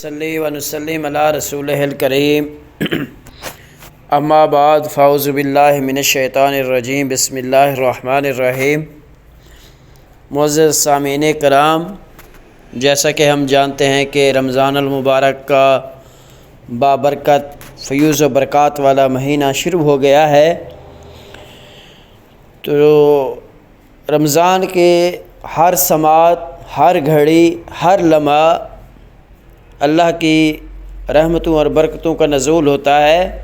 ونصلی ونسلم علی رسولہ الکریم اما بعد فاعوذ باللہ من الشیطان الرجیم بسم اللہ الرحمن الرحیم۔ معزز سامعین کرام، جیسا کہ ہم جانتے ہیں کہ رمضان المبارک کا بابرکت فیوز و برکات والا مہینہ شروع ہو گیا ہے، تو رمضان کے ہر سماعت، ہر گھڑی، ہر لمحہ اللہ کی رحمتوں اور برکتوں کا نزول ہوتا ہے۔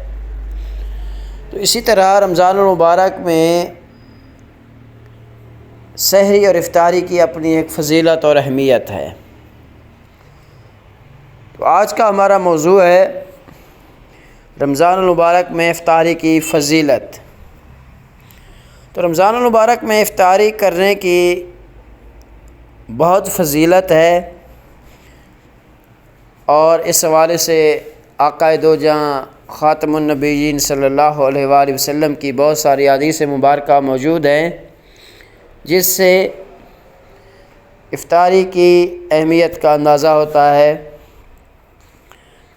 تو اسی طرح رمضان المبارک میں سحری اور افطاری کی اپنی ایک فضیلت اور اہمیت ہے۔ تو آج کا ہمارا موضوع ہے رمضان المبارک میں افطاری کی فضیلت۔ تو رمضان المبارک میں افطاری کرنے کی بہت فضیلت ہے، اور اس حوالے سے آقا دو جہاں خاتم النبیین صلی اللہ علیہ وآلہ وسلم کی بہت ساری احادیث مبارکہ موجود ہیں، جس سے افطاری کی اہمیت کا اندازہ ہوتا ہے۔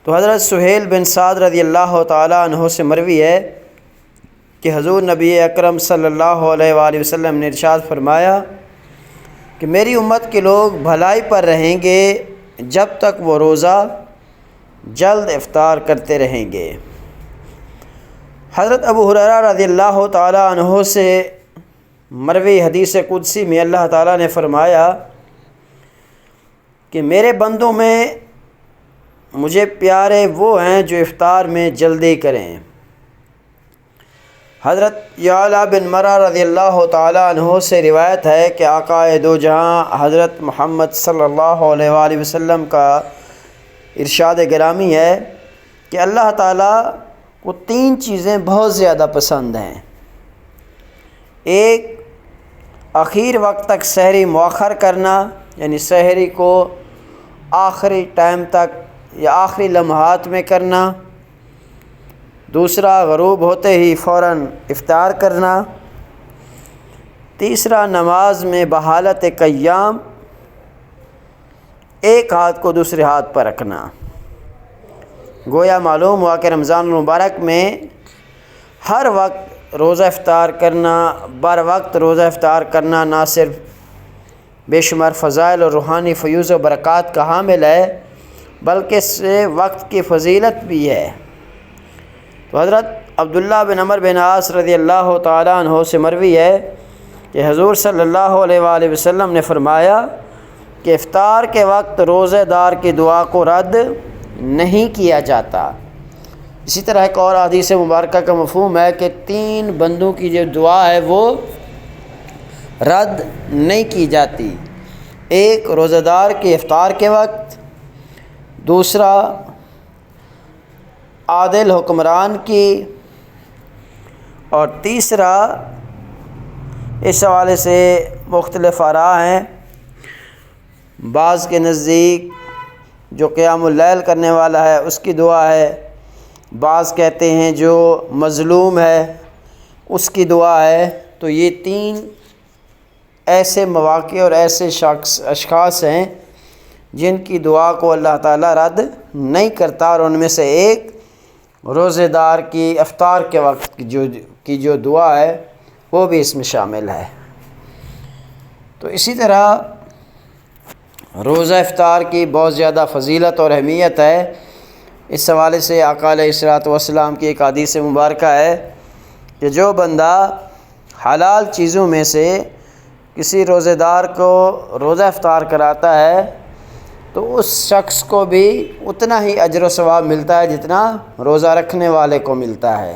تو حضرت سہیل بن سعد رضی اللہ تعالیٰ عنہ سے مروی ہے کہ حضور نبی اکرم صلی اللہ علیہ وآلہ وسلم نے ارشاد فرمایا کہ میری امت کے لوگ بھلائی پر رہیں گے جب تک وہ روزہ جلد افطار کرتے رہیں گے۔ حضرت ابو ہریرہ رضی اللہ تعالیٰ عنہ سے مروی حدیث قدسی میں اللہ تعالیٰ نے فرمایا کہ میرے بندوں میں مجھے پیارے وہ ہیں جو افطار میں جلدی کریں۔ حضرت یعلا بن مرہ رضی اللہ تعالیٰ عنہ سے روایت ہے کہ آقا دو جہاں حضرت محمد صلی اللہ علیہ وآلہ وسلم کا ارشاد گرامی ہے کہ اللہ تعالیٰ کو 3 چیزیں بہت زیادہ پسند ہیں۔ ایک، آخر وقت تک سحری مؤخر کرنا، یعنی سحری کو آخری ٹائم تک یا آخری لمحات میں کرنا۔ دوسرا، غروب ہوتے ہی فوراً افطار کرنا۔ تیسرا، نماز میں بحالت قیام، ایک ہاتھ کو دوسرے ہاتھ پر رکھنا۔ گویا معلوم ہوا کہ رمضان المبارک میں ہر وقت روزہ افطار کرنا، بر وقت روزہ افطار کرنا نہ صرف بے شمار فضائل اور روحانی فیوز و برکات کا حامل ہے، بلکہ اس سے وقت کی فضیلت بھی ہے۔ تو حضرت عبداللہ بن عمر بن عاص رضی اللہ تعالیٰ عنہ سے مروی ہے کہ حضور صلی اللہ علیہ وآلہ وسلم نے فرمایا کہ افطار کے وقت روزہ دار کی دعا کو رد نہیں کیا جاتا۔ اسی طرح ایک اور حدیث مبارکہ کا مفہوم ہے کہ 3 بندوں کی جو دعا ہے وہ رد نہیں کی جاتی۔ ایک، روزہ دار کے افطار کے وقت۔ دوسرا، عادل حکمران کی۔ اور تیسرا، اس حوالے سے مختلف آراء ہیں، بعض کے نزدیک جو قیام اللیل کرنے والا ہے اس کی دعا ہے، بعض کہتے ہیں جو مظلوم ہے اس کی دعا ہے۔ تو یہ 3 ایسے مواقع اور ایسے اشخاص ہیں جن کی دعا کو اللہ تعالیٰ رد نہیں کرتا، اور ان میں سے ایک روزہ دار کی افطار کے وقت کی جو دعا ہے وہ بھی اس میں شامل ہے۔ تو اسی طرح روزہ افطار کی بہت زیادہ فضیلت اور اہمیت ہے۔ اس حوالے سے آقا علیہ الصلوۃ والسلام کی ایک حدیث مبارکہ ہے کہ جو بندہ حلال چیزوں میں سے کسی روزہ دار کو روزہ افطار کراتا ہے تو اس شخص کو بھی اتنا ہی اجر و ثواب ملتا ہے جتنا روزہ رکھنے والے کو ملتا ہے۔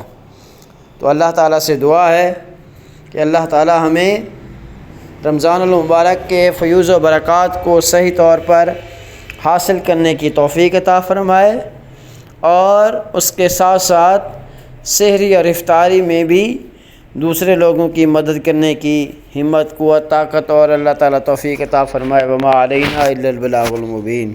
تو اللہ تعالیٰ سے دعا ہے کہ اللہ تعالیٰ ہمیں رمضان المبارک کے فیوز و برکات کو صحیح طور پر حاصل کرنے کی توفیق عطا فرمائے، اور اس کے ساتھ ساتھ سحری اور افطاری میں بھی دوسرے لوگوں کی مدد کرنے کی ہمت، قوت، طاقت اور اللہ تعالیٰ توفیق عطا فرمائے۔ وما علینا الا البلاغ المبین۔